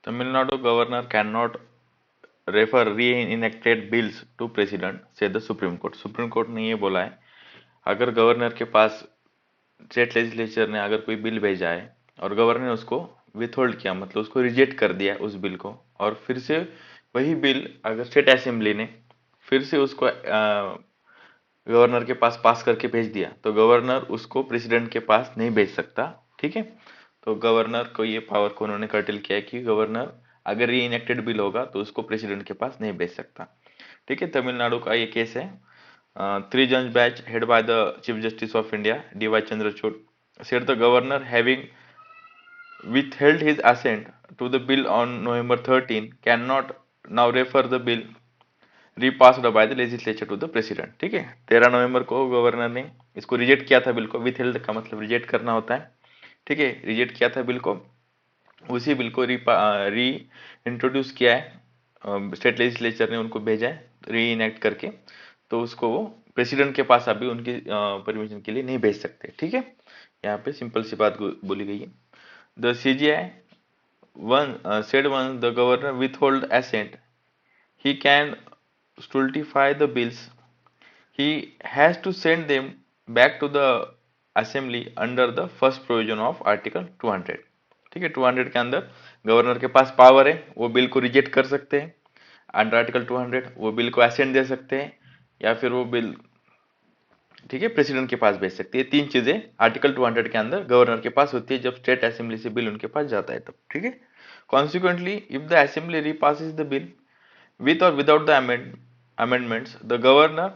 Tamil Nadu governor can not refer re-enacted bills to president says the supreme court. Supreme court ने ये बोला है, अगर गवर्नर के पास स्टेट लेजिस्लेचर ने अगर कोई बिल भेजा है और गवर्नर ने उसको विथहोल्ड किया, मतलब उसको रिजेक्ट कर दिया उस बिल को, और फिर से वही बिल अगर स्टेट असेंबली ने फिर से उसको गवर्नर के पास करके भेज दिया, तो गवर्नर उसको प्रेसिडेंट के पास नहीं भेज सकता। ठीक है, तो गवर्नर को ये पावर को उन्होंने कर्टेल किया है कि गवर्नर अगर री इनेक्टेड बिल होगा तो उसको प्रेसिडेंट के पास नहीं भेज सकता। ठीक है, तमिलनाडु का ये केस है। 3 judge batch head by the Chief Justice of India, D.Y. Chandrachud, said the governor, having withheld his assent to the bill on November 13, cannot now refer the bill repassed by the legislature to the president। ठीक है, 13 नवंबर को governor ने इसको reject किया था bill को। Withheld का मतलब रिजेक्ट करना होता है। ठीक है, रिजेक्ट किया था बिल को, उसी बिल को री इंट्रोड्यूस किया है, स्टेट लेजिस्लेचर ने उनको भेजा है री इनेक्ट करके, तो उसको वो प्रेसिडेंट के पास अभी उनकी परमिशन के लिए नहीं भेज सकते। ठीक है, यहाँ पे सिंपल सी बात बोली गई है। The CGI one said once the governor withhold assent, he can stultify the bills, he has to send them back to the assembly under the first provision of article 200। ठीक है, 200 के अंदर गवर्नर के पास पावर है, वो bill को reject कर सकते हैं। अंडर आर्टिकल 200 वो बिल को असेंट दे सकते हैं, या फिर वो बिल, ठीक है, प्रेसिडेंट के पास भेज सकती है। तीन चीजें आर्टिकल 200 के अंदर गवर्नर के पास होती है जब स्टेट असेंबली से बिल उनके पास जाता है तब। ठीक है, consequently if the assembly repasses the bill with or without the amendments, the governor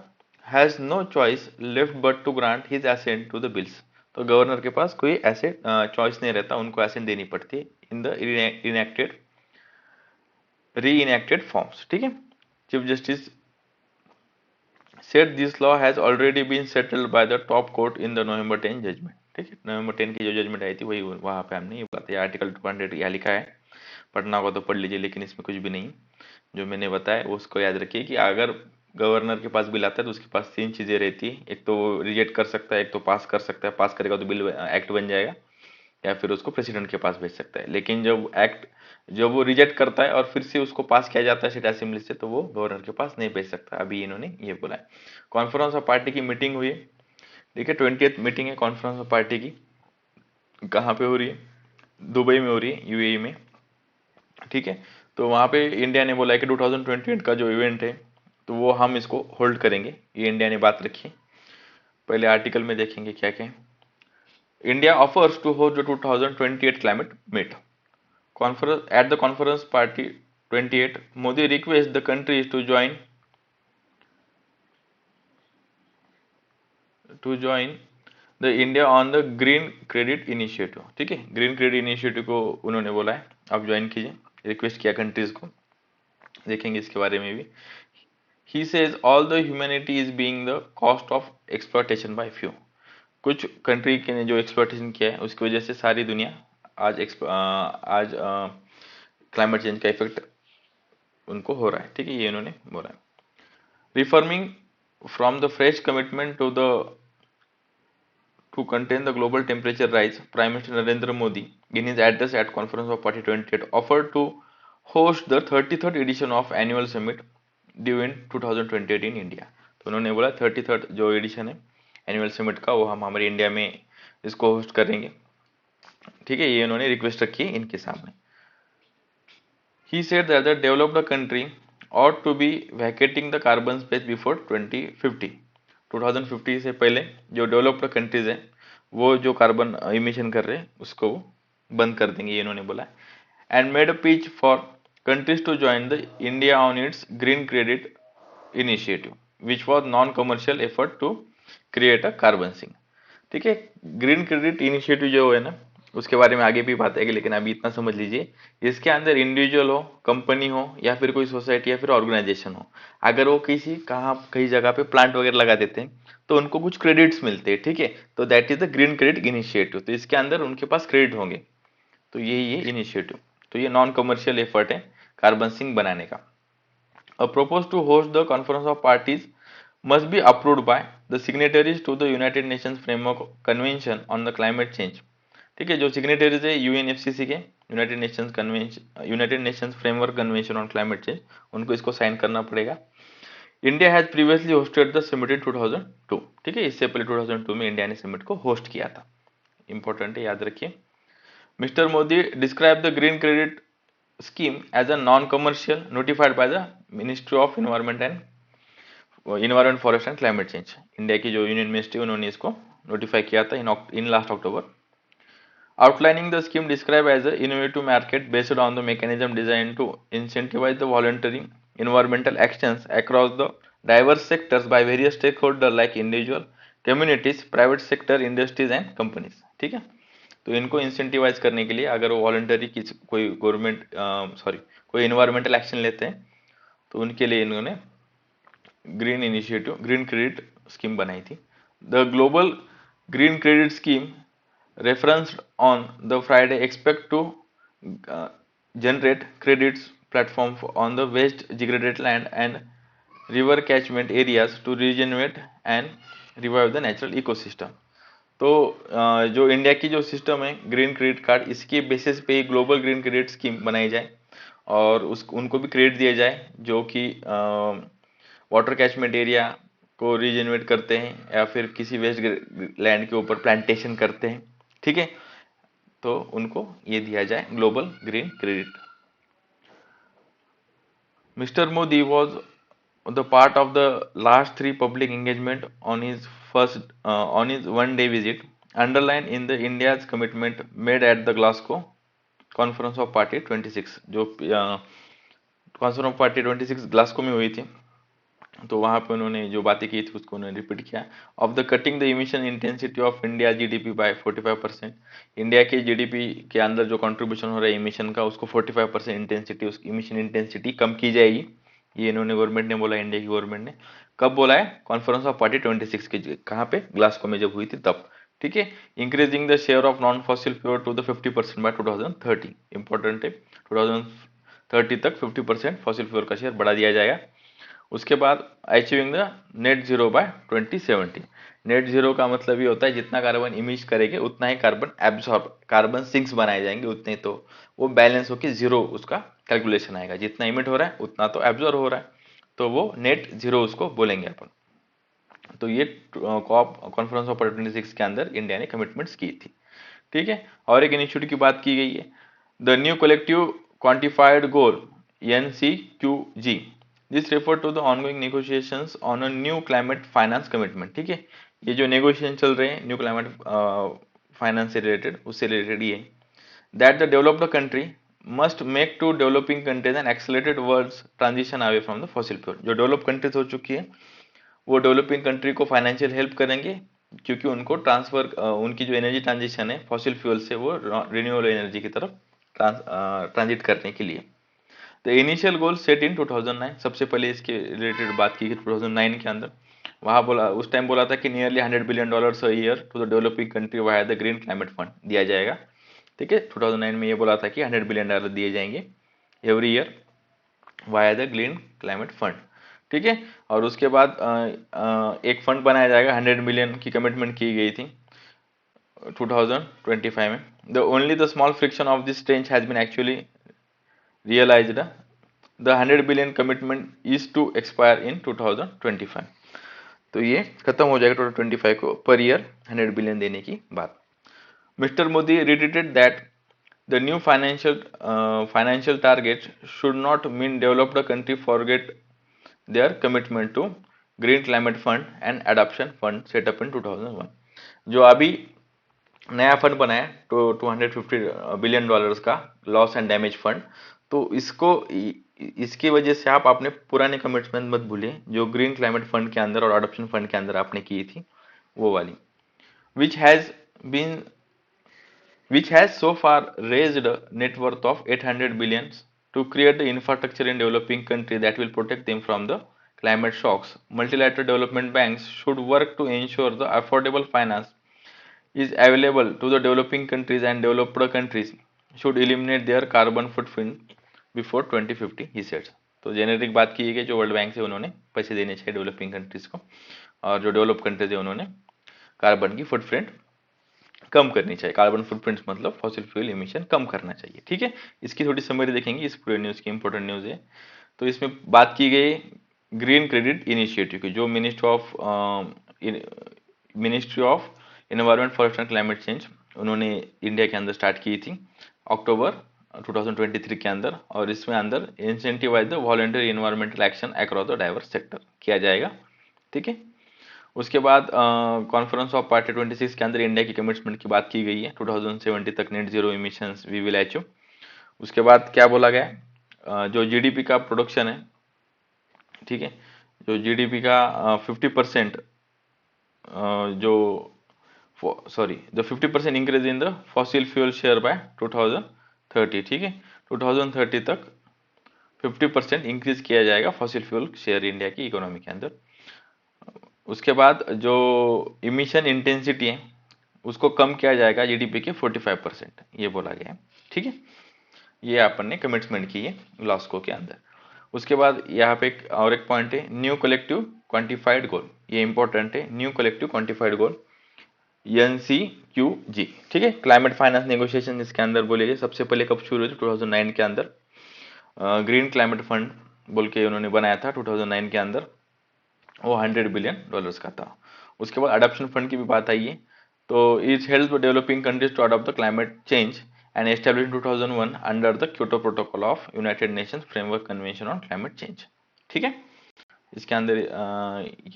has no choice left but to grant his assent to the bills। तो गवर्नर के पास कोई ऐसे चॉइस नहीं रहता, उनको असेंट देनी पड़ती है इन द इनेक्टेड री इनेक्टेड फॉर्म्स। ठीक है, chief justice said this law has already been settled by the top court in the November 10 judgment। ठीक है, नवंबर 10 की जो जजमेंट आई थी वही वहां पे हमने ये बात है। आर्टिकल 200 यहाँ लिखा है, पढ़ना होगा तो पढ़ लीजिए, लेकिन इसमें कुछ भी नहीं जो मैंने बताया उसको याद रखिए कि अगर गवर्नर के पास बिल आता है तो उसके पास तीन चीजें रहती है, एक तो वो रिजेक्ट कर सकता है, एक तो पास कर सकता है, पास करेगा तो बिल एक्ट बन जाएगा, या फिर उसको प्रेसिडेंट के पास भेज सकता है। लेकिन जब वो रिजेक्ट करता है और फिर से उसको पास किया जाता है स्टेट असेंबली से, तो वो गवर्नर के पास नहीं भेज सकता। अभी इन्होंने ये बोला है। कॉन्फ्रेंस ऑफ पार्टी की मीटिंग हुई है। ठीक है, 20th मीटिंग है कॉन्फ्रेंस ऑफ पार्टी की। कहाँ पे हो रही है? दुबई में हो रही है, यूएई में। ठीक है, तो वहां पे इंडिया ने बोला है कि 2028 का जो इवेंट है तो वो हम इसको होल्ड करेंगे, ये इंडिया ने बात रखी। पहले आर्टिकल में देखेंगे क्या क्या है। India offers to host the 2028 climate meet conference at the conference party 28, Modi requests the countries to join the India on the green credit initiative। ठीक है, ग्रीन क्रेडिट इनिशिएटिव को उन्होंने बोला है आप ज्वाइन कीजिए, रिक्वेस्ट किया कंट्रीज को। देखेंगे इसके बारे में भी। He says all the humanity is being the cost of exploitation bye few. कुछ कंट्री के ने जो एक्सप्लॉयटेशन किया है उसकी वजह से सारी दुनिया आज क्लाइमेट चेंज का इफेक्ट उनको हो रहा है। ठीक है, ये इन्होंने बोला है। Reforming from the fresh commitment to contain the global temperature rise, Prime Minister Narendra Modi, in his address at Conference of Party 28, offered to host the 33rd edition of annual summit due in 2028 in India। तो उन्होंने बोला 33rd जो addition है annual summit का वो हम हमारे India में इसको होस्ट करेंगे। ठीक है, ये उन्होंने रिक्वेस्ट रखी है इनके सामने। He said that the developed country ought to be vacating the carbon space before 2050। 2050 से पहले जो डेवलप्ड कंट्रीज है वो जो कार्बन इमिशन कर रहे हैं उसको वो बंद कर देंगे, ये इन्होंने बोला। And made a pitch for countries to join the India on its green credit initiative which was non commercial effort to create a carbon sink. ठीक है, ग्रीन क्रेडिट इनिशिएटिव जो है ना उसके बारे में आगे भी बात आएगी, लेकिन अभी इतना समझ लीजिए इसके अंदर इंडिविजुअल हो, कंपनी हो, या फिर कोई सोसाइटी या फिर ऑर्गेनाइजेशन हो, अगर वो कई जगह पे प्लांट वगैरह लगा देते हैं तो उनको कुछ क्रेडिट्स मिलते हैं। ठीक है, तो that is the green credit initiative. तो इसके अंदर उनके पास क्रेडिट होंगे, तो ये इनिशिएटिव, तो ये नॉन कमर्शियल एफर्ट है कार्बन सिंक बनाने का। proposed to host the conference of parties must be approved by the signatories to the United Nations Framework Convention on the Climate Change। ठीक है, जो सिग्नेटरीज है यूएनएफसीसी के United Nations framework convention on climate change, उनको इसको sign करना पड़ेगा। India has previously hosted the summit in 2002, ठीक है, इससे पहले 2002 में इंडिया ने समिट को होस्ट किया था। इंपॉर्टेंट है, याद रखिए। Mister Modi describe the green credit scheme as a non commercial notified by the ministry of environment forest and climate change. India की जो यूनियन मिनिस्ट्री, उन्होंने इसको नोटिफाई किया था in last October. Outlining the scheme described as an innovative market based on the mechanism designed to incentivize the voluntary environmental actions across the diverse sectors by various stakeholders like individual, communities, private sector, industries and companies। ठीक है, तो इनको incentivise करने के लिए अगर वो voluntary कोई कोई इन्वायरमेंटल एक्शन लेते हैं तो उनके लिए इन्होंने ग्रीन क्रेडिट स्कीम बनाई थी। The global green credit scheme referenced on the Friday expect to generate credits platform on the waste degraded land and river catchment areas to regenerate and revive the natural ecosystem। तो जो India की जो system है green credit card, इसके basis पे global green credit scheme बनाई जाए और उनको भी क्रेडिट दिया जाए जो कि वाटर कैचमेंट एरिया को रीजेनरेट करते हैं या फिर किसी वेस्ट लैंड के ऊपर प्लांटेशन करते हैं, ठीक है, तो उनको ये दिया जाए global green credit. Mister Modi was the part of the last 3 public engagement on his 1 day visit underline in the India's commitment made at the Glasgow conference of party 26, जो कॉन्फ्रेंस ऑफ पार्टी 26 ग्लासगो में हुई थी, तो वहां पे उन्होंने जो बातें की थी उसको उन्होंने रिपीट किया। Of the cutting the emission intensity of India GDP bye 45%, India के जीडीपी के अंदर जो कंट्रीब्यूशन हो रहा है इमिशन का, उसको 45% इंटेंसिटी, उसकी इमिशन इंटेंसिटी कम की जाएगी। ये इन्होंने गवर्नमेंट ने बोला, इंडिया की गवर्नमेंट ने। कब बोला है? कॉन्फ्रेंस ऑफ पार्टी 26 की कहाँ पे? ग्लासगो में जब हुई थी तब, ठीक है। Increasing the share of non fossil fuel to the 50% by 2030, important है, 2030 तक 50% फॉसिल फ्यूल का शेयर बढ़ा दिया जाएगा। उसके बाद achieving the net zero by 2070। Net zero का मतलब ये होता है जितना कार्बन इमिट करेंगे उतना ही कार्बन एब्सॉर्ब, कार्बन सिंक्स बनाए जाएंगे उतने, तो वो बैलेंस होकर जीरो उसका कैलकुलेशन आएगा, जितना इमिट हो रहा है उतना तो एब्जॉर्ब हो रहा है, तो वो नेट जीरो उसको बोलेंगे अपन। तो ये कॉप कॉन्फ्रेंस ऑफ 26 के अंदर इंडिया ने कमिटमेंट्स की थी, ठीक है। और एक इनिशिएटिव की बात की गई है, the new collective quantified goal NCQG, this refer to the ongoing negotiations on a new climate finance commitment, ठीक है। ये जो नेगोशिएशन चल रहे हैं न्यू क्लाइमेट फाइनेंस से रिलेटेड, उससे रिलेटेड ये that the developed country must make to developing countries and accelerated world's transition away from the fossil fuel. जो डेवलप कंट्रीज हो चुकी है वो डेवलपिंग कंट्री को फाइनेंशियल हेल्प करेंगे, क्योंकि उनको ट्रांसफर उनकी जो एनर्जी ट्रांजिशन है फॉसिल फ्यूल से वो रिन्यूएबल एनर्जी की तरफ ट्रांजिट करने के लिए। द इनिशियल गोल सेट इन 2009, सबसे पहले इसके रिलेटेड बात की गई 2009 के अंदर। वहां बोला, उस टाइम बोला था कि nearly $100 billion a year to the developing country via the green climate fund दिया जाएगा, ठीक है। 2009 में ये बोला था कि $100 बिलियन दिए जाएंगे every year via the green climate fund, ठीक है। और उसके बाद एक फंड बनाया जाएगा, 100 मिलियन की कमिटमेंट की गई थी 2025 में। The only the small friction of this trench has been actually realized, the 100 billion commitment is to expire in 2025। तो ये खत्म हो जाएगा 2025 को पर ईयर 100 बिलियन देने की बात। Mister Modi reiterated that the new financial targets should not mean developed country forget their commitment to green climate fund and adoption fund set up in 2001। जो अभी नया फंड बना है तो $250 बिलियन का लॉस एंड डैमेज फंड, तो इसकी वजह से आप अपने पुराने कमिटमेंट मत भूलिए जो ग्रीन क्लाइमेट फंड के अंदर और अडॉप्शन फंड के अंदर आपने की थी वो वाली, which has so far raised net worth of 800 billion to create the infrastructure in developing country that will protect them from the climate shocks। Multilateral development banks should work to ensure the affordable finance is available to the developing countries and developed countries should eliminate their carbon footprint before 2050, he said। तो generic बात की है जो world bank से उन्होंने पैसे देने चाहिए डेवलपिंग कंट्रीज को, और जो डेवलप कंट्रीज है उन्होंने कार्बन की फुटप्रिंट कम करनी चाहिए। कार्बन फुटप्रिंट्स मतलब फॉसिल फ्यूल इमिशन कम करना चाहिए, ठीक है। इसकी थोड़ी समरी देखेंगे, इस पूरे न्यूज़ की इंपॉर्टेंट न्यूज़ है। तो इसमें बात की गई ग्रीन क्रेडिट इनिशिएटिव की, जो ministry of environment forest and climate change उन्होंने इंडिया के अंदर स्टार्ट की थी अक्टूबर 2023 के अंदर। और इसमें अंदर incentivise the voluntary environmental action across the diverse sector किया जाएगा, ठीक है। उसके बाद कॉन्फ्रेंस ऑफ पार्टी 26 के अंदर इंडिया की कमिटमेंट की बात की गई है, 2070 तक net zero emissions we will achieve. उसके बाद क्या बोला गया है, जो जीडीपी का प्रोडक्शन है, ठीक है, जो जीडीपी का 50% जो the 50% increase in the fossil fuel share by 2030, ठीक है। 2030 तक 50% इंक्रीज किया जाएगा फॉसिल फ्यूल शेयर इंडिया की इकोनॉमी के अंदर। उसके बाद जो इमिशन इंटेंसिटी है उसको कम किया जाएगा जीडीपी के 45%, ये बोला गया है, ठीक है। ये अपन ने कमिटमेंट की है ग्लासगो के अंदर। उसके बाद यहाँ पे एक पॉइंट है, न्यू कलेक्टिव क्वांटिफाइड गोल, ये इंपॉर्टेंट है, new collective quantified goal NCQG, ठीक है। क्लाइमेट फाइनेंस नेगोशिएशन इसके अंदर बोले गए, सबसे पहले कब शुरू हुई थी, 2009 के अंदर। ग्रीन क्लाइमेट फंड बोल के उन्होंने बनाया था 2009 के अंदर, वो $100 बिलियन का था। उसके बाद अडॉप्शन फंड की भी बात आई है, तो it help developing countries to adopt the climate change and establish 2001 under the Kyoto protocol of United Nations framework convention on climate change, ठीक है। इसके अंदर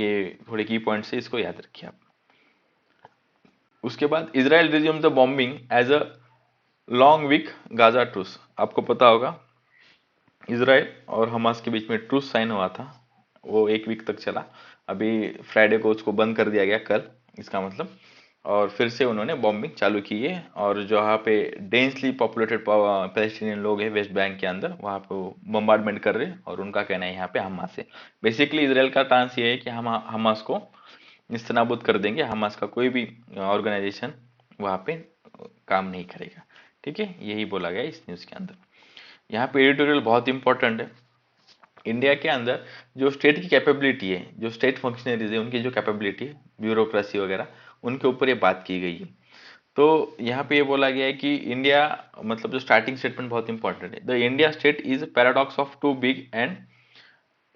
ये थोड़े की पॉइंट्स है, इसको याद रखिए आप। उसके बाद Israel resume the bombing as a long week Gaza truce. आपको पता होगा इजराइल और हमास के बीच में ट्रूस साइन हुआ था, वो 1 वीक तक चला। अभी फ्राइडे को उसको बंद कर दिया गया, कल इसका मतलब। और फिर से उन्होंने बॉम्बिंग चालू की है, और जो यहाँ पे डेंसली पॉपुलेटेड पैलेस्टीनियन लोग हैं वेस्ट बैंक के अंदर, वहाँ पे वो बम्बार्डमेंट कर रहे हैं, और उनका कहना है यहाँ पे हमास है। बेसिकली इसराइल का टांस ये है कि हम हमास को निस्तनाबूद कर देंगे, हमास का कोई भी ऑर्गेनाइजेशन वहाँ पे काम नहीं करेगा, ठीक है। यही बोला गया इस न्यूज़ के अंदर। यहाँ पे एडिटोरियल बहुत इंपॉर्टेंट है। इंडिया के अंदर जो स्टेट की कैपेबिलिटी है, जो स्टेट फंक्शनरीज है, उनकी जो कैपेबिलिटी है, ब्यूरोक्रेसी वगैरह, उनके ऊपर ये बात की गई है। तो यहाँ पे ये बोला गया है कि इंडिया, मतलब जो स्टार्टिंग स्टेटमेंट बहुत इंपॉर्टेंट है, the India state is paradox of too big and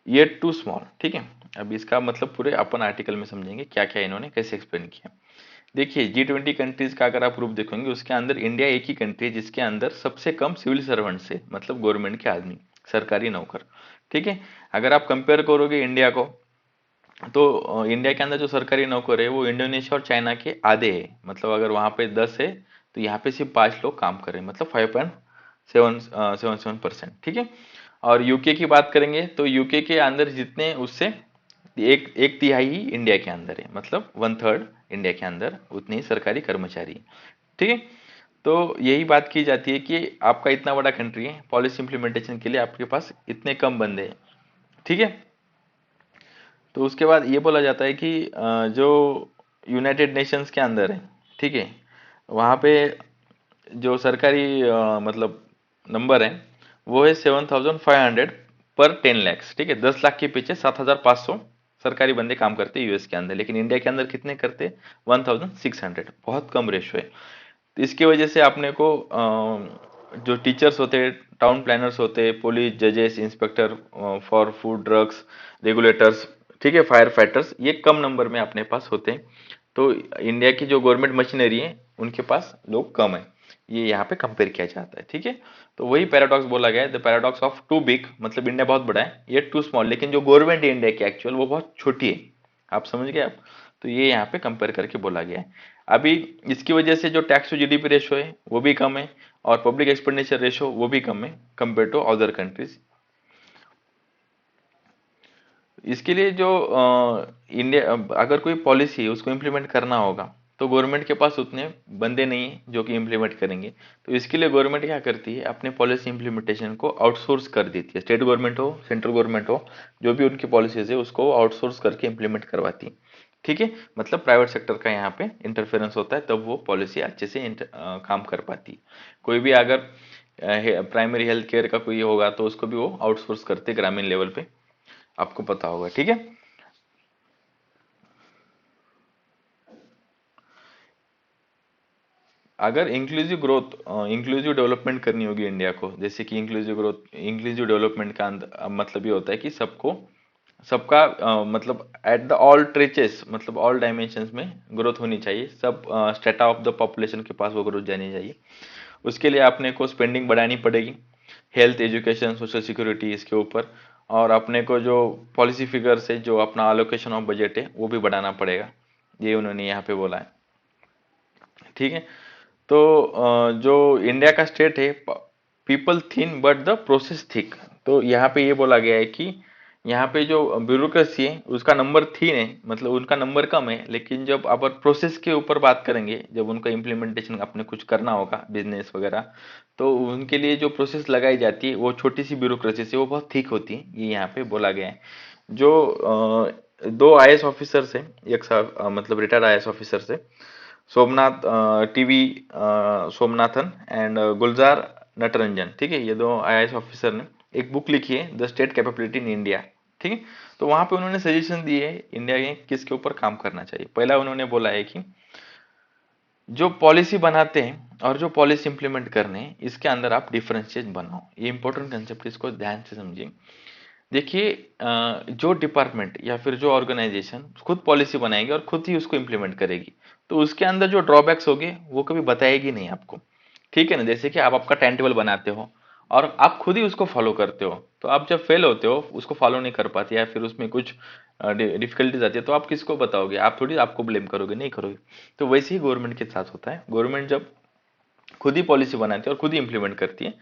yet too small, ठीक है। अब इसका मतलब पूरे अपन आर्टिकल में समझेंगे क्या क्या इन्होंने कैसे एक्सप्लेन किया। देखिए G20 कंट्रीज का अगर आप प्रूफ देखोगे, उसके अंदर इंडिया एक ही कंट्री है जिसके अंदर सबसे कम सिविल सर्वेंट्स है, मतलब गवर्नमेंट के आदमी, सरकारी नौकर, ठीक है। अगर आप कंपेयर करोगे इंडिया को, तो इंडिया के अंदर जो सरकारी नौकर है वो इंडोनेशिया और चाइना के आधे है। मतलब अगर वहां पे 10 है तो यहाँ पे सिर्फ 5 लोग काम कर रहे हैं, मतलब 5.77%, ठीक है। और यूके की बात करेंगे तो यूके के अंदर जितने, उससे एक एक तिहाई ही इंडिया के अंदर है, मतलब 1/3 इंडिया के अंदर उतने ही सरकारी कर्मचारी, ठीक है। तो यही बात की जाती है कि आपका इतना बड़ा कंट्री है, पॉलिसी इंप्लीमेंटेशन के लिए आपके पास इतने कम बंदे हैं, ठीक है। तो उसके बाद ये बोला जाता है कि जो यूनाइटेड नेशंस के अंदर है, ठीक है, वहाँ पे जो सरकारी मतलब नंबर है वो है 7,500 पर 10 lakhs, ठीक है। 10 लाख के पीछे 7,500 सरकारी बंदे काम करते हैं यूएस के अंदर, लेकिन इंडिया के अंदर कितने करते हैं, 1,600, बहुत कम रेशो है। तो इसकी वजह से अपने को जो टीचर्स होते हैं, टाउन प्लानर्स होते हैं, पुलिस, जजेस, inspector for food drugs, regulators, ठीक है, फायर फाइटर्स, ये कम नंबर में अपने पास होते हैं। तो इंडिया की जो गवर्नमेंट मशीनरी है उनके पास लोग कम है, ये यहाँ पे कंपेयर किया जाता है, ठीक है। तो वही पैराडॉक्स बोला गया है, the paradox of too big, मतलब इंडिया बहुत बड़ा है, ये टू स्मॉल, लेकिन जो गवर्नमेंट है इंडिया की एक्चुअल वो बहुत छोटी है। आप समझ गए आप, तो ये यहाँ पे कंपेयर करके बोला गया है। अभी इसकी वजह से जो टैक्स टू जीडीपी रेशो है वो भी कम है, और पब्लिक एक्सपेंडिचर रेशो वो भी कम है कंपेयर टू अदर कंट्रीज। इसके लिए जो इंडिया, अगर कोई पॉलिसी है उसको इम्प्लीमेंट करना होगा, तो गवर्नमेंट के पास उतने बंदे नहीं है जो कि इम्प्लीमेंट करेंगे। तो इसके लिए गवर्नमेंट क्या करती है, अपने पॉलिसी इम्प्लीमेंटेशन को आउटसोर्स कर देती है। स्टेट गवर्नमेंट हो, सेंट्रल गवर्नमेंट हो, जो भी उनकी पॉलिसीज है उसको आउटसोर्स करके इम्प्लीमेंट करवाती है, ठीक है। मतलब प्राइवेट सेक्टर का यहाँ पे इंटरफेरेंस होता है, तब वो पॉलिसी अच्छे से काम कर पाती है। कोई भी अगर प्राइमरी हेल्थ केयर का कोई होगा तो उसको भी वो आउटसोर्स करते ग्रामीण लेवल पे, आपको पता होगा, ठीक है। अगर इंक्लूसिव डेवलपमेंट करनी होगी इंडिया को, जैसे कि इंक्लूसिव डेवलपमेंट का मतलब ये होता है कि सबका मतलब एट द ऑल ट्रेचेस, मतलब ऑल डायमेंशंस में ग्रोथ होनी चाहिए, सब स्टेटा ऑफ द पॉपुलेशन के पास वो ग्रोथ जानी चाहिए। उसके लिए अपने को स्पेंडिंग बढ़ानी पड़ेगी, हेल्थ, एजुकेशन, सोशल सिक्योरिटी, इसके ऊपर। और अपने को जो पॉलिसी फिगर से जो अपना अलोकेशन ऑफ बजट है वो भी बढ़ाना पड़ेगा, ये उन्होंने यहाँ पे बोला है। ठीक है। तो जो इंडिया का स्टेट है, people thin but the process thick. तो यहाँ पे ये बोला गया है कि यहाँ पे जो ब्यूरोक्रेसी है उसका नंबर थिन है, मतलब उनका नंबर कम है, लेकिन जब अपन प्रोसेस के ऊपर बात करेंगे, जब उनका इम्प्लीमेंटेशन अपने कुछ करना होगा बिजनेस वगैरह, तो उनके लिए जो प्रोसेस लगाई जाती है वो छोटी सी ब्यूरोक्रेसी से वो बहुत थिक होती है, ये यहाँ पे बोला गया है। जो दो आईएएस ऑफिसर से, एक मतलब रिटायर्ड आईएएस ऑफिसर से, सोमनाथ टीवी सोमनाथन एंड गुलजार नटरंजन, ठीक है, ये दो आईएएस ऑफिसर ने एक बुक लिखी है, the state capability in India. ठीक है। तो वहां पे उन्होंने सजेशन दिए है इंडिया के किसके ऊपर काम करना चाहिए। पहला उन्होंने बोला है कि जो पॉलिसी बनाते हैं और जो पॉलिसी इंप्लीमेंट करने हैं, इसके अंदर आप डिफरेंशिएट बनाओ। ये इंपॉर्टेंट कंसेप्ट, इसको ध्यान से समझिए। देखिए, जो डिपार्टमेंट या फिर जो ऑर्गेनाइजेशन खुद पॉलिसी बनाएगी और खुद ही उसको इम्प्लीमेंट करेगी, तो उसके अंदर जो ड्रॉबैक्स होंगे वो कभी बताएगी नहीं आपको। ठीक है ना। जैसे कि आप आपका टाइम टेबल बनाते हो और आप खुद ही उसको फॉलो करते हो, तो आप जब फेल होते हो, उसको फॉलो नहीं कर पाते या फिर उसमें कुछ डिफिकल्टीज आती है, तो आप किसको बताओगे? आप थोड़ी आपको ब्लेम करोगे, नहीं करोगे। तो वैसे ही गवर्नमेंट के साथ होता है। गवर्नमेंट जब खुद ही पॉलिसी बनाती है और खुद ही इंप्लीमेंट करती है,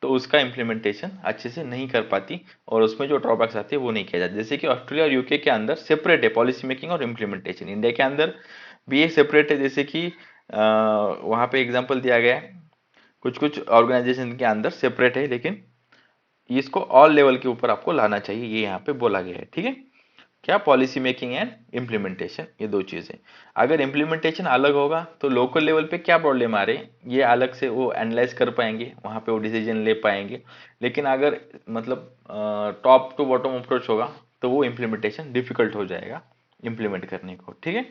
तो उसका इम्प्लीमेंटेशन अच्छे से नहीं कर पाती और उसमें जो ड्रॉबैक्स आती है वो नहीं किया जाता। जैसे कि ऑस्ट्रेलिया और यूके के अंदर सेपरेट है पॉलिसी मेकिंग और इम्प्लीमेंटेशन, इंडिया के अंदर भी ये सेपरेट है। जैसे कि वहाँ पे एग्जांपल दिया गया है, कुछ कुछ ऑर्गेनाइजेशन के अंदर सेपरेट है, लेकिन इसको ऑल लेवल के ऊपर आपको लाना चाहिए, ये यहाँ पे बोला गया है। ठीक है। क्या? पॉलिसी मेकिंग एंड इम्प्लीमेंटेशन, ये दो चीजें। अगर इम्प्लीमेंटेशन अलग होगा तो लोकल लेवल पे क्या प्रॉब्लम आ रहे हैं ये अलग से वो एनालाइज कर पाएंगे, वहां पे वो डिसीजन ले पाएंगे। लेकिन अगर मतलब टॉप टू बॉटम अप्रोच होगा तो वो इम्प्लीमेंटेशन डिफिकल्ट हो जाएगा इम्प्लीमेंट करने को। ठीक है।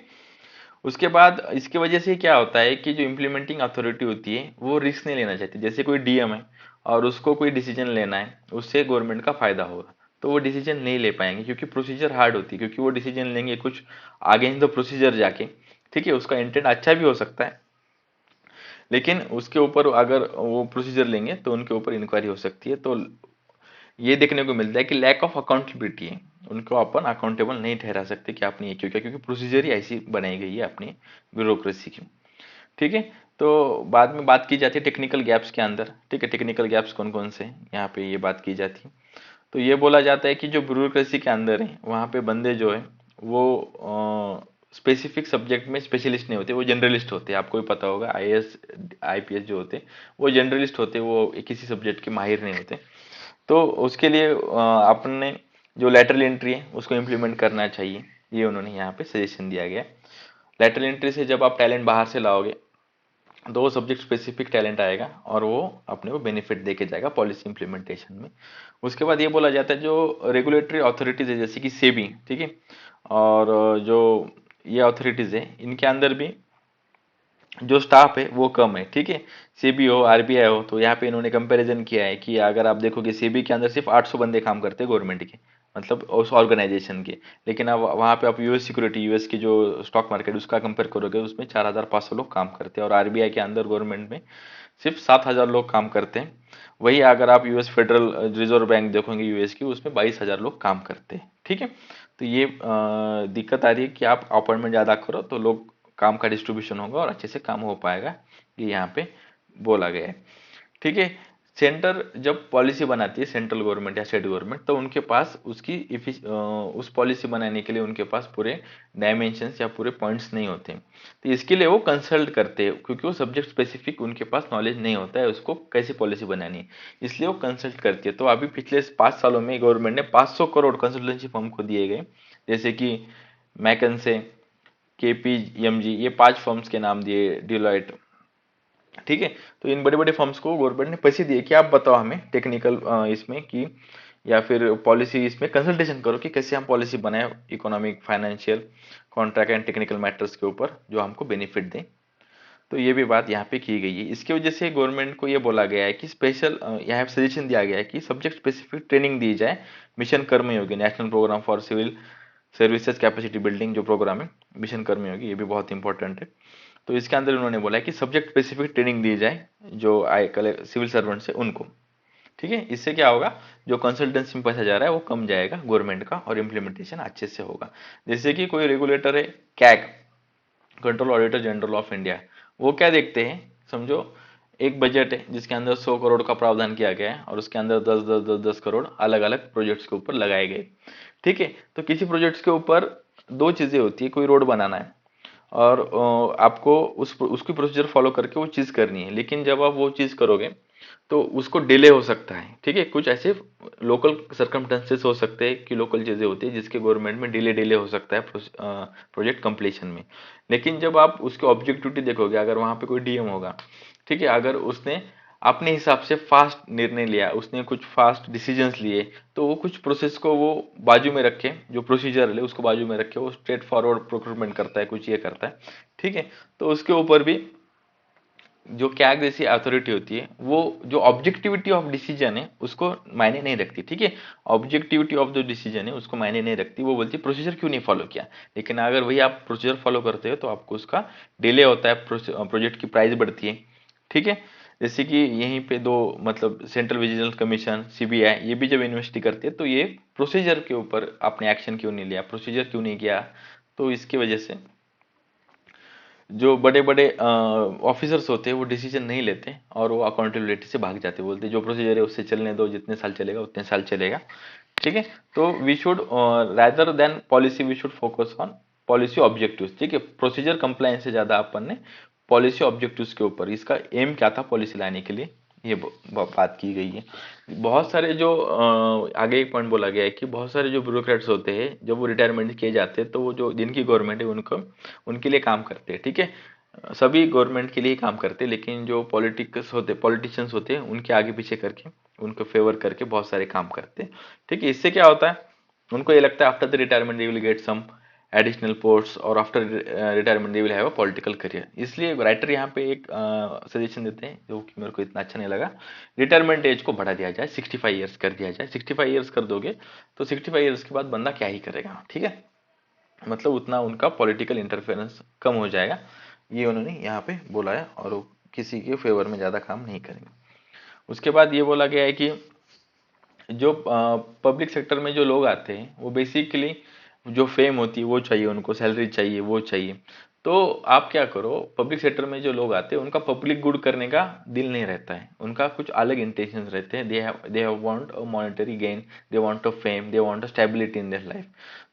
उसके बाद इसकी वजह से क्या होता है कि जो इम्प्लीमेंटिंग अथॉरिटी होती है वो रिस्क नहीं लेना चाहती। जैसे कोई डीएम है और उसको कोई डिसीजन लेना है, उससे गवर्नमेंट का फायदा होगा, तो वो डिसीजन नहीं ले पाएंगे क्योंकि प्रोसीजर हार्ड होती है। क्योंकि वो डिसीजन लेंगे कुछ आगे इन द प्रोसीजर जाके, ठीक है, उसका इंटेंट अच्छा भी हो सकता है, लेकिन उसके ऊपर अगर वो प्रोसीजर लेंगे तो उनके ऊपर इंक्वायरी हो सकती है। तो ये देखने को मिलता है कि लैक ऑफ अकाउंटेबिलिटी है, उनको अपन अकाउंटेबल नहीं ठहरा सकते कि आपने ये क्यों किया, क्योंकि प्रोसीजर ही ऐसी बनाई गई है अपनी ब्यूरोक्रेसी की। ठीक है। तो बाद में बात की जाती है टेक्निकल गैप्स के अंदर। ठीक है। टेक्निकल गैप्स कौन कौन से हैं, यहाँ पे ये बात की जाती है। तो ये बोला जाता है कि जो ब्यूरोक्रेसी के अंदर है वहाँ पे बंदे जो है वो स्पेसिफिक सब्जेक्ट में स्पेशलिस्ट नहीं होते, वो जनरलिस्ट होते हैं। आपको भी पता होगा आईएएस आईपीएस जो होते हैं वो जनरलिस्ट होते हैं, वो किसी सब्जेक्ट के माहिर नहीं होते। तो उसके लिए आपने जो लेटरल एंट्री है उसको इम्प्लीमेंट करना चाहिए, ये उन्होंने यहाँ पे सजेशन दिया गया। लेटरल एंट्री से जब आप टैलेंट बाहर से लाओगे तो वो सब्जेक्ट स्पेसिफिक टैलेंट आएगा और वो अपने को बेनिफिट देके जाएगा पॉलिसी इंप्लीमेंटेशन में। उसके बाद ये बोला जाता है जो रेगुलेटरी अथॉरिटीज है जैसे कि सेबी, ठीक है, और जो ये अथॉरिटीज है इनके अंदर भी जो स्टाफ है वो कम है। ठीक है। सेबी हो, आरबीआई हो, तो यहाँ पे इन्होंने कंपैरिजन किया है कि अगर आप देखोगे सेबी के अंदर सिर्फ 800 बंदे काम करते हैं गवर्नमेंट के, मतलब उस ऑर्गेनाइजेशन के। लेकिन अब वहाँ पे आप यूएस सिक्योरिटी, यूएस की जो स्टॉक मार्केट उसका कंपेयर करोगे उसमें 4500 लोग काम करते हैं, और आरबीआई के अंदर गवर्नमेंट में सिर्फ 7000 लोग काम करते हैं। वही अगर आप यूएस फेडरल रिजर्व बैंक देखोगे यूएस की, उसमें 22,000 लोग काम करते हैं। ठीक है। तो ये दिक्कत आ रही है कि आप अपॉइंटमेंट ज़्यादा करो तो लोग काम का डिस्ट्रीब्यूशन होगा और अच्छे से काम हो पाएगा, ये यहाँ पे बोला गया है। ठीक है। सेंटर जब पॉलिसी बनाती है, सेंट्रल गवर्नमेंट या स्टेट गवर्नमेंट, तो उनके पास उस पॉलिसी बनाने के लिए उनके पास पूरे डायमेंशंस या पूरे पॉइंट्स नहीं होते, तो इसके लिए वो कंसल्ट करते हैं क्योंकि वो सब्जेक्ट स्पेसिफिक उनके पास नॉलेज नहीं होता है उसको कैसे पॉलिसी बनानी है, इसलिए वो कंसल्ट करती है। तो अभी पिछले 5 सालों में गवर्नमेंट ने 500 करोड़ कंसल्टेंसी फर्म को दिए गए, जैसे कि मैकनसे, केपीएमजी, ये 5 फर्म्स के नाम दिए, डिलॉयट। ठीक है। तो इन बड़े बड़े फर्म्स को गवर्नमेंट ने पैसे दिए कि आप बताओ हमें टेक्निकल इसमें कि या फिर पॉलिसी इसमें कंसल्टेशन करो कि कैसे हम पॉलिसी बनाए economic, financial, contract and technical matters के ऊपर जो हमको बेनिफिट दें। तो ये भी बात यहाँ पे की गई है। इसकी वजह से गवर्नमेंट को ये बोला गया है कि स्पेशल यहाँ सजेशन दिया गया है कि सब्जेक्ट स्पेसिफिक ट्रेनिंग दी जाए mission Karmayogi, national programme for civil services capacity building जो प्रोग्राम है मिशन कर्मयोगी, ये भी बहुत इंपॉर्टेंट है। तो इसके अंदर उन्होंने बोला है कि सब्जेक्ट स्पेसिफिक ट्रेनिंग दी जाए जो आए कल सिविल सर्वेंट से उनको। ठीक है, इससे क्या होगा, जो कंसल्टेंसी में पैसा जा रहा है वो कम जाएगा गवर्नमेंट का और इम्प्लीमेंटेशन अच्छे से होगा। जैसे कि कोई रेगुलेटर है, CAG, control auditor general of India, वो क्या देखते हैं, समझो एक बजट है जिसके अंदर 100 करोड़ का प्रावधान किया गया है और उसके अंदर 10 करोड़ अलग अलग प्रोजेक्ट्स के ऊपर लगाए गए। ठीक है, तो किसी प्रोजेक्ट्स के ऊपर दो चीजें होती है, कोई रोड बनाना है और आपको उसकी प्रोसीजर फॉलो करके वो चीज करनी है, लेकिन जब आप वो चीज करोगे तो उसको डिले हो सकता है। ठीक है, कुछ ऐसे लोकल सरकमस्टेंसेस हो सकते हैं कि लोकल चीजें होती है जिसके गवर्नमेंट में डिले डिले हो सकता है प्रोजेक्ट कंप्लीशन में। लेकिन जब आप उसके ऑब्जेक्टिविटी देखोगे, अगर वहां पे कोई डीएम होगा, ठीक है, अगर उसने अपने हिसाब से फास्ट निर्णय लिया, उसने कुछ फास्ट डिसीजंस लिए, तो वो कुछ प्रोसेस को वो बाजू में रखे, जो प्रोसीजर है उसको बाजू में रखे, वो स्ट्रेट फॉरवर्ड प्रोक्योरमेंट करता है, कुछ ये करता है। ठीक है, तो उसके ऊपर भी जो कैग जैसी अथॉरिटी होती है वो जो ऑब्जेक्टिविटी ऑफ डिसीजन है उसको मायने नहीं रखती। ठीक है, ऑब्जेक्टिविटी ऑफ जो डिसीजन है उसको मायने नहीं रखती, वो बोलती प्रोसीजर क्यों नहीं फॉलो किया। लेकिन अगर वही आप प्रोसीजर फॉलो करते हो तो आपको उसका डिले होता है, प्रोजेक्ट की प्राइस बढ़ती है। ठीक है, जैसे कि यहीं पे दो मतलब सेंट्रल विजिलेंस कमीशन, सीबीआई, ये भी जब इन्वेस्टी करती है तो ये प्रोसीजर के ऊपर आपने एक्शन क्यों नहीं लिया, प्रोसीजर क्यों नहीं किया, तो इसकी वजह से जो बड़े बड़े ऑफिसर्स होते हैं वो डिसीजन नहीं लेते और वो अकाउंटेबिलिटी से भाग जाते, बोलते जो प्रोसीजर है उससे चलने दो, जितने साल चलेगा उतने साल चलेगा। ठीक है, तो we should rather than policy we should focus on policy objectives. ठीक है, प्रोसीजर कंप्लायंस से ज्यादा अपन ने पॉलिसी ऑब्जेक्टिव्स के ऊपर, इसका एम क्या था पॉलिसी लाने के लिए, ये बात की गई है। बहुत सारे जो आगे एक पॉइंट बोला गया है कि बहुत सारे जो ब्यूरोक्रेट्स होते हैं जब वो रिटायरमेंट किए जाते हैं तो वो जो जिनकी गवर्नमेंट है उनको उनके लिए काम करते हैं। ठीक है, सभी गवर्नमेंट के लिए ही काम करते हैं, लेकिन जो पॉलिटिशियंस होते हैं उनके आगे पीछे करके, उनको फेवर करके बहुत सारे काम करते हैं। ठीक है, इससे क्या होता है, उनको ये लगता है after the retirement they will get some additional post और after retirement they will have a political career. इसलिए राइटर यहाँ पे एक सजेशन देते हैं जो कि मेरे को इतना अच्छा नहीं लगा, रिटायरमेंट एज को बढ़ा दिया जाए, 65 ईयर्स कर दिया जाए। 65 ईयर्स कर दोगे तो 65 ईयर्स के बाद बंदा क्या ही करेगा। ठीक है, मतलब उतना उनका पॉलिटिकल इंटरफेरेंस कम हो जाएगा, ये उन्होंने यहाँ पे बोला है, और वो किसी के फेवर में ज्यादा काम नहीं करेंगे। उसके बाद ये बोला गया है कि जो पब्लिक सेक्टर में जो लोग आते हैं वो बेसिकली जो फेम होती है वो चाहिए, उनको सैलरी चाहिए, वो चाहिए। तो आप क्या करो, पब्लिक सेक्टर में जो लोग आते हैं उनका पब्लिक गुड करने का दिल नहीं रहता है, उनका कुछ अलग इंटेंशंस रहते हैं, they have want a monetary gain, they want a fame, they want a stability in their life.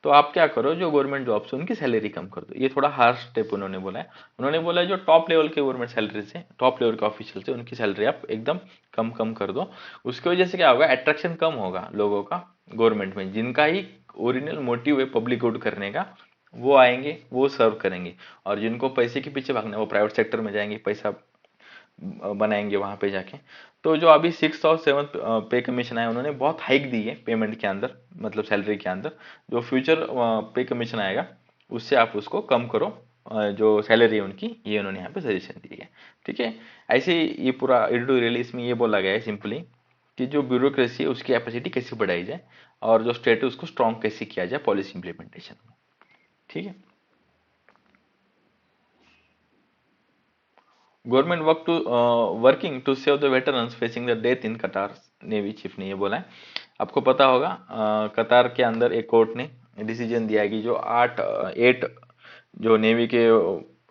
तो आप क्या करो, जो गवर्नमेंट जॉब्स है उनकी सैलरी कम कर दो। ये थोड़ा हार्श स्टेप उन्होंने बोला है। उन्होंने बोला है जो टॉप लेवल के गवर्नमेंट सैलरी से, टॉप लेवल के ऑफिशियल से उनकी सैलरी आप एकदम कम कम कर दो। उसकी वजह से क्या होगा, अट्रैक्शन कम होगा लोगों का गवर्नमेंट में, जिनका ही ओरिजिनल मोटिव है पब्लिक गुड करने का वो आएंगे, वो सर्व करेंगे। और जिनको पैसे के पीछे भागना है वो प्राइवेट सेक्टर में जाएंगे, पैसा बनाएंगे वहां पे जाके। तो जो अभी 6th और 7th पे कमीशन आया उन्होंने बहुत हाइक दी है पेमेंट के अंदर, मतलब सैलरी के अंदर। जो फ्यूचर पे कमीशन आएगा उससे आप उसको कम करो, जो सैलरी है उनकी, ये उन्होंने यहाँ पे सजेशन दी है। ठीक है, ऐसे ही ये पूरा एडिटोरियल इसमें ये बोला गया है सिंपली कि जो ब्यूरोक्रेसी है उसकी कैपेसिटी कैसे बढ़ाई जाए और जो स्टेट है उसको स्ट्रॉन्ग कैसे किया जाए पॉलिसी इंप्लीमेंटेशन में। ठीक है, government working to save the veterans facing the death in Qatar, navy chief ने ये बोला है। आपको पता होगा कतार के अंदर एक कोर्ट ने डिसीजन दिया कि जो 8 जो नेवी के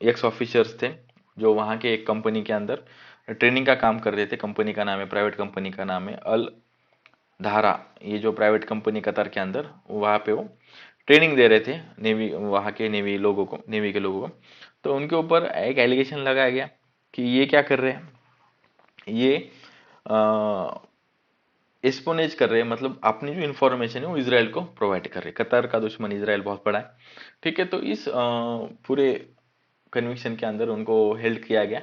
एक्स ऑफिसर्स थे जो वहाँ के एक कंपनी के अंदर ट्रेनिंग का काम कर रहे थे, कंपनी का नाम है, प्राइवेट कंपनी का नाम है अल धारा, ये जो प्राइवेट कंपनी कतर के अंदर वहाँ पे वो ट्रेनिंग दे रहे थे नेवी, वहाँ के नेवी लोगों को, नेवी के लोगों को। तो उनके ऊपर एक एलिगेशन लगाया गया कि ये क्या कर रहे हैं, ये एस्पोनेज कर रहे हैं, मतलब अपनी जो इन्फॉर्मेशन है वो इसराइल को प्रोवाइड कर रहे हैं। कतर का दुश्मन इसराइल बहुत बड़ा है। ठीक है, तो इस पूरे कन्विक्शन के अंदर उनको हेल्ड किया गया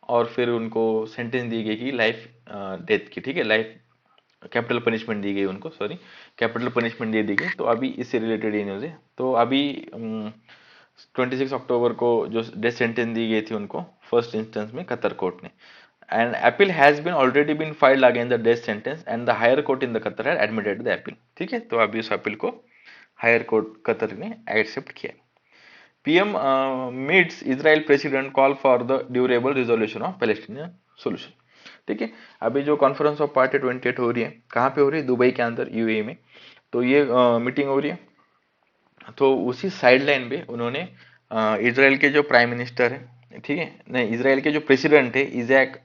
और फिर उनको सेंटेंस दी गई कि लाइफ डेथ की। ठीक है, लाइफ कैपिटल पनिशमेंट दी गई उनको, सॉरी कैपिटल पनिशमेंट दे दी गई। तो अभी इससे रिलेटेड ये न्यूज़ है। तो अभी 26 अक्टूबर को जो डेथ सेंटेंस दी गई थी उनको फर्स्ट इंस्टेंस में कतर कोर्ट ने, and appeal has been already been filed against the death sentence and the higher court in the Qatar had admitted the appeal. ठीक है, तो अभी उस अपील को हायर कोर्ट कतर ने एक्सेप्ट किया। PM meets Israel president call for the durable resolution of Palestinian solution. ठीक है, अभी जो कॉन्फ्रेंस ऑफ पार्टी 28 हो रही है, कहाँ पे हो रही है? दुबई के अंदर, यूएई में। तो ये मीटिंग हो रही है, तो उसी साइड लाइन पे उन्होंने इजराइल के जो प्राइम मिनिस्टर है, ठीक है, नहीं, इजराइल के जो प्रेसिडेंट है इजैक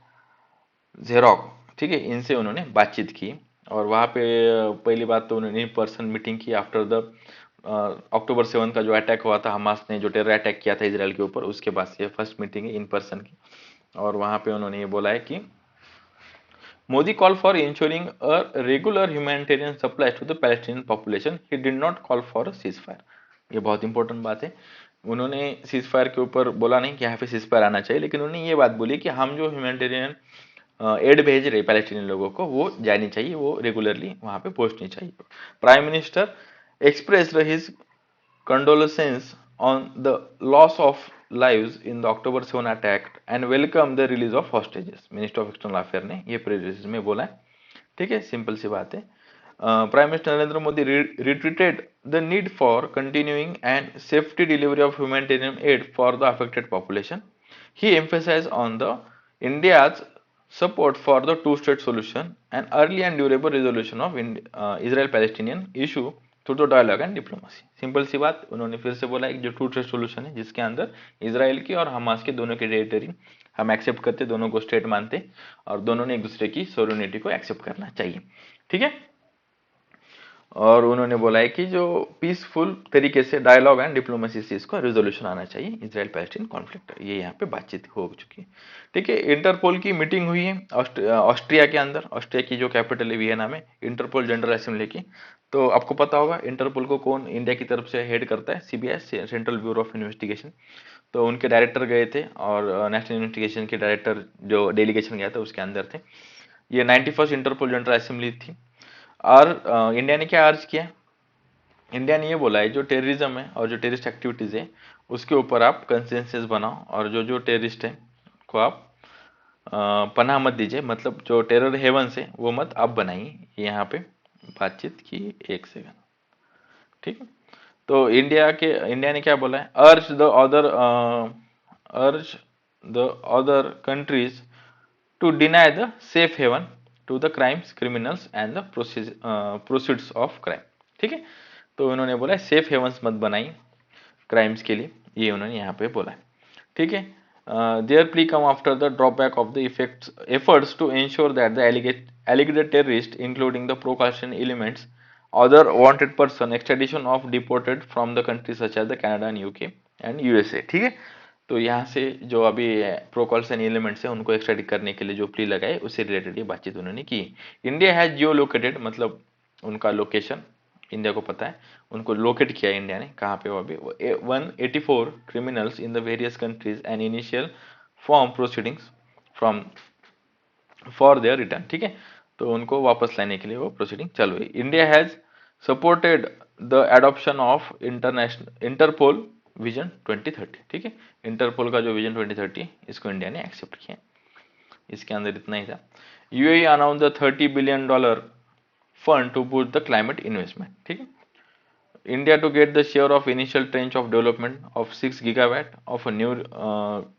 जेरोक, ठीक है, इनसे उन्होंने बातचीत की। और वहाँ पे पहली बात तो उन्होंने इन पर्सन मीटिंग की आफ्टर द अक्टूबर 7 का जो अटैक हुआ था, हमास ने जो टेरर अटैक किया था इजराइल के ऊपर, उसके बाद से फर्स्ट मीटिंग है इन पर्सन की। और वहाँ पे उन्होंने ये बोला है कि Modi called for ensuring a regular humanitarian supplies to the Palestinian population. He did not call for a ceasefire. ये बहुत इंपॉर्टेंट बात है। उन्होंने सीज फायर के ऊपर बोला नहीं कि यहाँ पे सीज फायर आना चाहिए, लेकिन उन्होंने ये बात बोली कि हम जो ह्यूमैनिटेरियन एड भेज रहे पैलेस्टीनियन लोगों को, वो जानी चाहिए, वो रेगुलरली वहाँ पे पहुँचनी चाहिए। Prime minister expressed his condolences on the loss of lives in the October 7 attack and welcome the release of hostages. Minister of external affair ने ये प्रेस में बोला है। ठीक है, सिंपल सी बात है। Prime minister Narendra Modi reiterated the need for continuing and safety delivery of humanitarian aid for the affected population. He emphasized on the India's support for the two-state solution and early and durable resolution of Israel-Palestinian issue through the dialogue and diplomacy. Simple सी बात, उन्होंने फिर से बोला एक जो to state solution है जिसके अंदर इसराइल की और हमास के दोनों के टेरिटरी हम एक्सेप्ट करते, दोनों को स्टेट मानते, और दोनों ने एक दूसरे की सोवरेनिटी को एक्सेप्ट करना चाहिए। ठीक है, और उन्होंने बोला है कि जो पीसफुल तरीके से डायलॉग एंड डिप्लोमेसी से इसको रेजोल्यूशन आना चाहिए इसराइल पैलेस्टीन कॉन्फ्लिक्ट। ये यहाँ पे बातचीत हो चुकी है। ठीक है, इंटरपोल की मीटिंग हुई है ऑस्ट्रिया के अंदर। ऑस्ट्रिया की जो कैपिटल है वियना में, इंटरपोल जनरल असेंबली की। तो आपको पता होगा इंटरपोल को कौन इंडिया की तरफ से हेड करता है? CBI, central bureau of investigation. तो उनके डायरेक्टर गए थे, और नेशनल इन्वेस्टिगेशन के डायरेक्टर जो डेलीगेशन गया था उसके अंदर थे। ये 91st इंटरपोल जनरल असेंबली थी। और इंडिया ने क्या अर्ज किया? इंडिया ने ये बोला है जो टेररिज्म है और जो टेररिस्ट एक्टिविटीज है उसके ऊपर आप कंसेंसस बनाओ, और जो जो टेररिस्ट है को आप पनाह मत दीजिए, मतलब जो टेरर हेवंस है वो मत आप बनाइए। यहाँ पे बातचीत की। एक सेकंड, ठीक है। तो इंडिया ने क्या बोला है? Urge the other countries to deny the safe haven to the crimes criminals and the proceeds of crime. ठीक है, तो उन्होंने बोला सेफ हेवंस मत बनाइए क्राइम्स के लिए, ये उन्होंने यहाँ पे बोला है। ठीक है, their plea come after the drawback of the efforts to ensure that the alleged terrorists, including the pro-Palestinian elements, other wanted person extradition of deported from the countries such as the Canada and UK and USA। ठीक है, तो यहाँ से जो अभी प्रोकॉल्सन elements है उनको एक्सट्राडिट करने के लिए जो प्ली लगाए उससे रिलेटेड ये बातचीत उन्होंने की। इंडिया हैज जियो लोकेटेड, मतलब उनका लोकेशन इंडिया को पता है, उनको लोकेट किया इंडिया ने। कहाँ पे? वो अभी 184 criminals in the various countries and initial form proceedings from for their return. ठीक है, तो उनको वापस लाने के लिए वो प्रोसीडिंग चालू है। India has supported the adoption of Interpol vision 2030। ठीक है, इंटरपोल का जो विजन 2030 इसको इंडिया ने एक्सेप्ट किया। इसके अंदर इतना ही था। UAE announce the $30 billion fund to boost the climate investment. ठीक है, India to get the share of initial tranche of development of 6 gigawatt of a new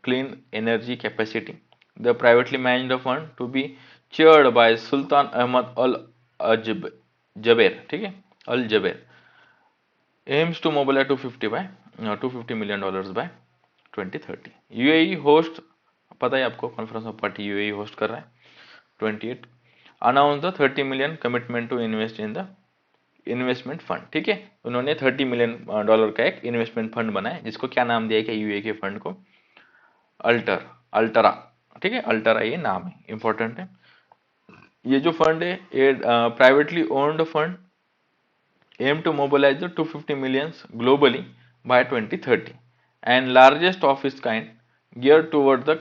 clean energy capacity. The privately managed fund to be chaired by Sultan Ahmad Al Jaber, ठीक है, Al Jaber, aims to mobilize 250 million dollars by 2030. UAE host, पता है आपको, conference of party UAE host कर रहा है 28, announce the 30 million commitment to invest in the investment fund. ठीक है, उन्होंने $30 million का एक इन्वेस्टमेंट फंड बनाया जिसको क्या नाम दिया है यूए के फंड को? अल्टरा। ठीक है, अल्टरा ये नाम है, इंपॉर्टेंट है। ये जो फंड है ये privately owned fund aim to mobilise the 250 million globally by 2030 and largest of its kind geared toward the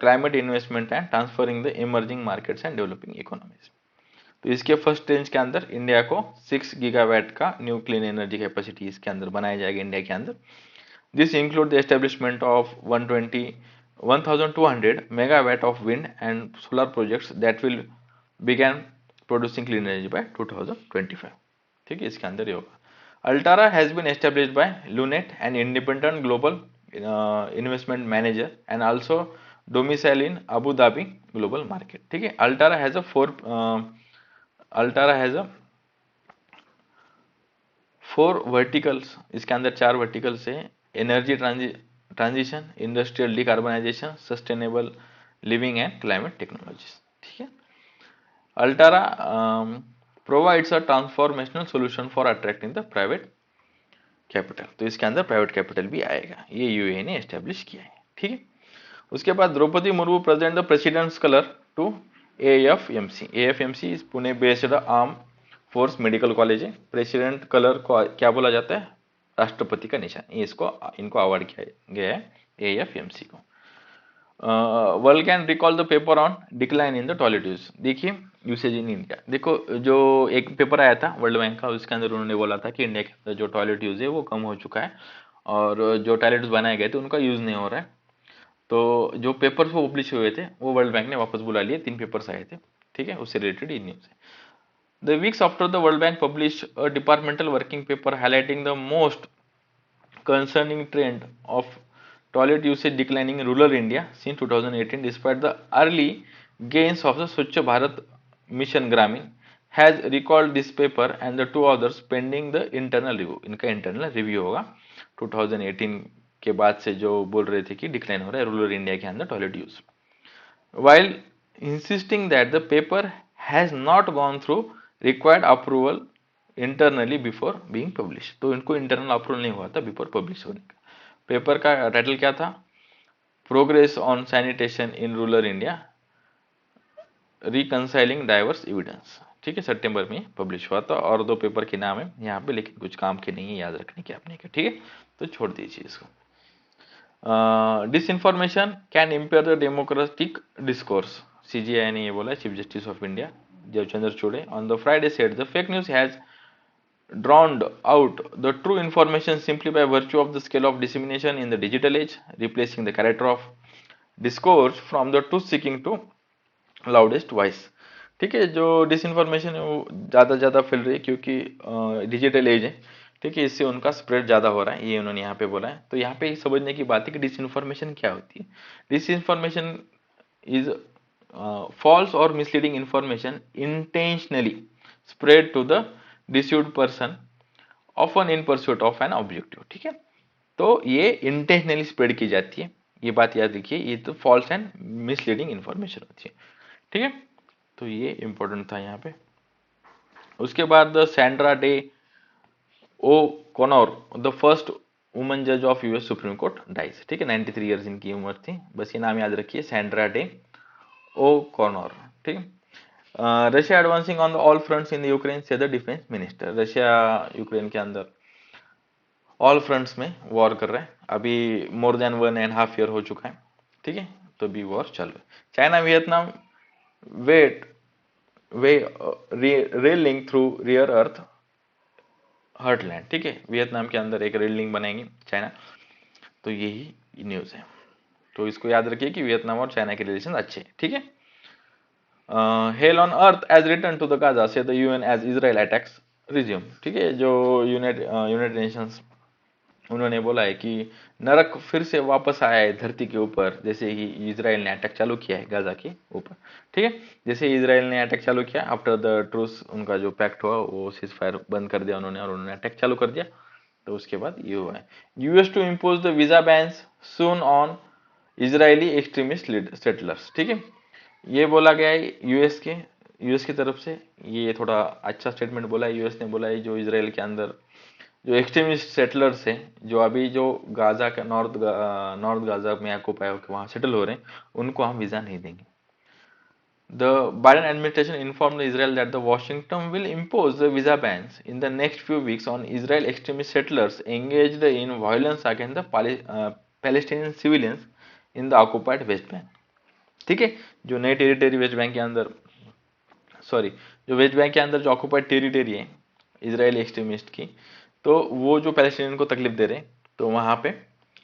climate investment and transferring the emerging markets and developing economies। तो इसके फर्स्ट रेंज के अंदर India को 6 gigawatt का new clean energy capacity इसके अंदर बनाया जाएगा इंडिया के अंदर। This include the establishment of 1,200 megawatt of wind and solar projects that will begin producing clean energy by 2025. ठीक है, इसके अंदर ये होगा. Altara has been established by Lunet, an independent global investment manager and also domicile in Abu Dhabi global market. ठीक है, Altara has a four verticals, इसके अंदर 4 वर्टिकल्स है. Energy transition, industrial decarbonisation, sustainable living and climate technologies. ठीक है, Altara provides a transformational solution for attracting the private capital. तो इसके अंदर प्राइवेट कैपिटल भी आएगा. ये यूएई ने एस्टेब्लिश किया है. ठीक है, उसके बाद Draupadi Murmu present the president's colour to AFMC. AFMC is Pune based arm force medical college है. प्रेसिडेंट कलर को क्या बोला जाता है? राष्ट्रपति का निशान. इनको अवार्ड किया गया है एएफएमसी को. World can recall the paper on decline in the toilet use. देखिए, यूसेज इन इंडिया. देखो, जो एक पेपर आया था वर्ल्ड बैंक का, उसके अंदर उन्होंने बोला था कि इंडिया के अंदर जो टॉयलेट यूज है वो कम हो चुका है और जो टॉयलेट्स बनाए गए थे उनका यूज नहीं हो रहा है. तो जो पेपर्स वो पब्लिश हुए थे वो वर्ल्ड बैंक ने वापस बुला लिए. 3 पेपर्स आए थे. ठीक है, उससे रिलेटेड ये न्यूज है. The weeks after the World Bank published a departmental working paper highlighting the most concerning trend of toilet usage declining in rural India since 2018, despite the early gains of the Swachh Bharat Mission Gramin, has recalled this paper and the 2 others pending the internal review. इनका internal review होगा. 2018 के बाद से जो बोल रहे थे कि डिक्लाइन हो रहा है रूरल इंडिया के अंदर toilet use, while insisting that the paper has not gone through required approval internally before being published. तो इनको इंटरनल अप्रूवल नहीं हुआ था बिफोर पब्लिश होने का. पेपर का टाइटल क्या था? Progress on sanitation in rural India, reconciling diverse evidence. ठीक है, सितंबर में पब्लिश हुआ था. और 2 पेपर के नाम है यहाँ पे, लेकिन कुछ काम के नहीं है, याद रखने के अपने के. ठीक है, तो छोड़ दीजिए इसको. Disinformation can impair the democratic discourse. CGI ने ये बोला, chief justice of India Jayachandra Chode on the Friday said the fake news has drowned out the true information simply by virtue of the scale of dissemination in the digital age, replacing the character of discourse from the truth seeking to loudest voice. ठीक है, जो disinformation है वो ज़्यादा फैल रही है क्योंकि डिजिटल एज है. ठीक है, इससे उनका स्प्रेड ज़्यादा हो रहा है, ये उन्होंने यहाँ पे बोला है. तो यहाँ पे समझने की बात है कि डिसइंफॉर्मेशन क्या होती है. Disinformation is false or misleading information intentionally spread to the deceived person often in pursuit of an objective. ठीक है, तो ये इंटेंशनली स्प्रेड की जाती है, ये बात याद रखिए. ये तो फॉल्स एंड मिसलीडिंग इंफॉर्मेशन होती है. ठीक है, तो ये इंपॉर्टेंट था यहाँ पे. उसके बाद Sandra Day O'Connor, the first woman जज of US supreme court dies. ठीक है, 93 ईयर्स इनकी उम्र थी. बस ये नाम याद रखिए, सैंड्रा डे ओ कॉर्नर. ठीक है, Russia advancing on the all fronts in Ukraine says the defence minister. Russia Ukraine के अंदर ऑल फ्रंट्स में वॉर कर रहा है. अभी मोर देन 1.5 ईयर हो चुका है. ठीक है, तो अभी वॉर चल रहा है. China Vietnam rail link through rare earth heartland. ठीक है, वियतनाम के अंदर एक रेल लिंक बनाएंगे चाइना. तो यही न्यूज है. तो इसको याद रखिए कि वियतनाम और चाइना के रिलेशन अच्छे हैं. ठीक है, hell on earth as return to the Gaza says the UN as Israel attacks resume. ठीक है, जो यूनाइटेड नेशंस उन्होंने बोला है कि नरक फिर से वापस आया है धरती के ऊपर, जैसे ही इजराइल ने अटैक चालू किया है गाजा के ऊपर. ठीक है, जैसे इजराइल ने अटैक चालू किया आफ्टर द ट्रूस, उनका जो पैक्ट हुआ वो सीज फायर बंद कर दिया उन्होंने और उन्होंने अटैक चालू कर दिया. तो उसके बाद ये हुआ है. US to impose the visa bans soon on Israeli extremist settlers. ठीक है, ये बोला गया है यूएस की तरफ से. ये थोड़ा अच्छा स्टेटमेंट बोला है. यूएस ने बोला है जो इजराइल के अंदर जो एक्सट्रीमिस्ट सेटलर्स हैं, जो अभी जो गाजा का नॉर्थ गाजा में ऑक्यूपाई होकर वहां सेटल हो रहे हैं, उनको हम वीजा नहीं देंगे. The Biden administration informed Israel that the Washington will impose the visa bans in the next few weeks on Israel extremist settlers engaged in violence against the Palestinian civilians in the occupied West Bank. ठीक है, जो नई territory West Bank के अंदर जो West Bank के अंदर जो ऑक्युपाइड टेरिटरी है इजराइल एक्सट्रीमिस्ट की, तो वो जो पैलेस्टीनियन को तकलीफ दे रहे हैं, तो वहां पे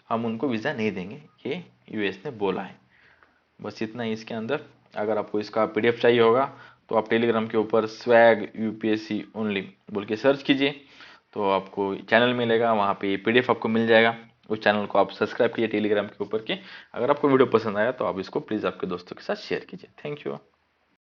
हम उनको वीज़ा नहीं देंगे, ये यूएस ने बोला है। बस इतना ही इसके अंदर। अगर आपको इसका पीडीएफ चाहिए होगा तो आप टेलीग्राम के ऊपर स्वैग यूपीएससी ओनली बोल के सर्च कीजिए तो आपको चैनल मिलेगा, वहाँ पे पीडीएफ आपको मिल जाएगा। उस चैनल को आप सब्सक्राइब कीजिए टेलीग्राम के ऊपर के। अगर आपको वीडियो पसंद आया तो आप इसको प्लीज़ आपके दोस्तों के साथ शेयर कीजिए। Thank you.